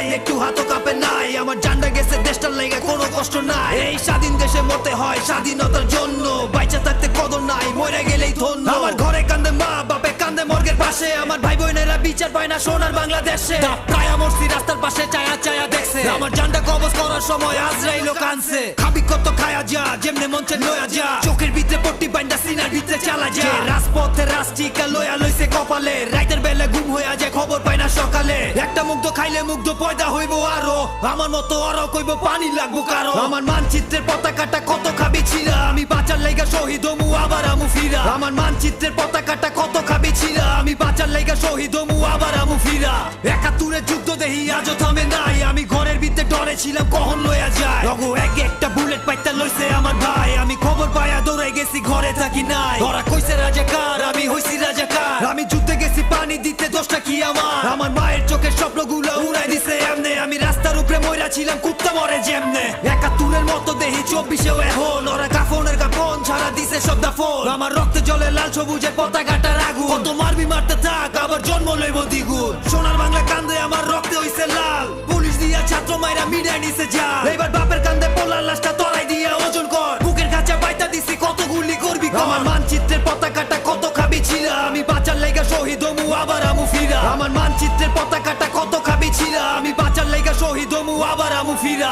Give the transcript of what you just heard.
নাই, একটু হাতও কাঁপে নাই। আমার জানটা গেছে দেশটার লেগে কোনো কষ্ট নাই। এই স্বাধীন দেশে মরতে হয় স্বাধীনতার জন্য, বাইচা থাকতে কদর নাই, মরে গেলেই ধন্য। আমার ঘরে কান্দে মা, বাপে কান্দে মর্গের পাশে, আমার ভাই বোনেরা বিচার পায় না সোনার বাংলাদেশে। প্রায় মরছি রাস্তার পাশে চায়া চায়া দেখছে, আমার জানটা কবজ করার সময় আজরাইলও কানছে। খাবি কত খায়া যা, যেমনে মঞ্চে লয়া যা, চোখের ভিতরে পট্টি বাইন্দা সিনার ভিতরে চালা যা। রাজপথে রাস্টিকা লয়া লইছে কপালে, রাইতের বেলা ঘুম হইয়া যায় খবর পায় না সকালে। একটা মুগ্ধ খাইলে মুগ্ধ পয়দা হইব আরো, আমার মতো আরো কইব পানি লাগবো কারো। আমার মানচিত্রের পতাকাটা কত খাবি ছিড়া, আমি বাঁচার লাইগা শহীদ হমু আবার আমু ফিরা। আমার মানচিত্রের পতাকাটা কত খাবি ছিড়া, আমি বাঁচার লাইগা শহীদ হমু আবার আমু ফিরা। একাত্তরের যুদ্ধ দেহি আজও থামে নাই, আমি ঘরের ভিতরে ডরে ছিলাম কখন লইয়া যায়। রঘু এক একটা বুলেট পাইতা লইছে আমার ভাই, আমি খবর পাইয়া দৌড়াই গেছি ঘরে থাকি নাই। ওরা কইছে রাজাকার, আমি হইছি রাজাকার। আমি যুদ্ধে গেছি পানি দিতে, দোষটা কি আমার? আমার মায়ের চোখের স্বপ্নগুলো উড়াই দিছে এমনে, আমি রাস্তার উপরে মইরা ছিলাম কুত্তা মরে যেমনে। একাত্তরের মতো দেহি 24-এও এখন, ওরা কাফনের কাফন ছাড়া দিছে সব দাফন। আমার রক্তে জলে লাল সবুজের পতাকাটার আগুন, কত মারবি মারতে থাক আবার জন্ম লইব দ্বিগুণ। সোনার বাংলা কান্দে আমার রক্তে হইছে লাল, পুলিশ দিয়া ছাত্র মাইরা মিডিয়া নিছে জাল। এবার বাপের কান্দে পোলার লাশটা তলাই দিয়া ওজন কর, বুকের কাছে বাইতা দিছি কত গুলি করবি কর। আমার মানচিত্রের পতাকাটা কত খাবি ছিড়া, আমি বাঁচার লাইগা শহীদ হমু আবার আমু ফিরা। আমার মানচিত্রের পতাকাটা কত খাবি ছিড়া, আমি বাঁচার লাইগা শহীদ হমু আবার আমু ফিরা।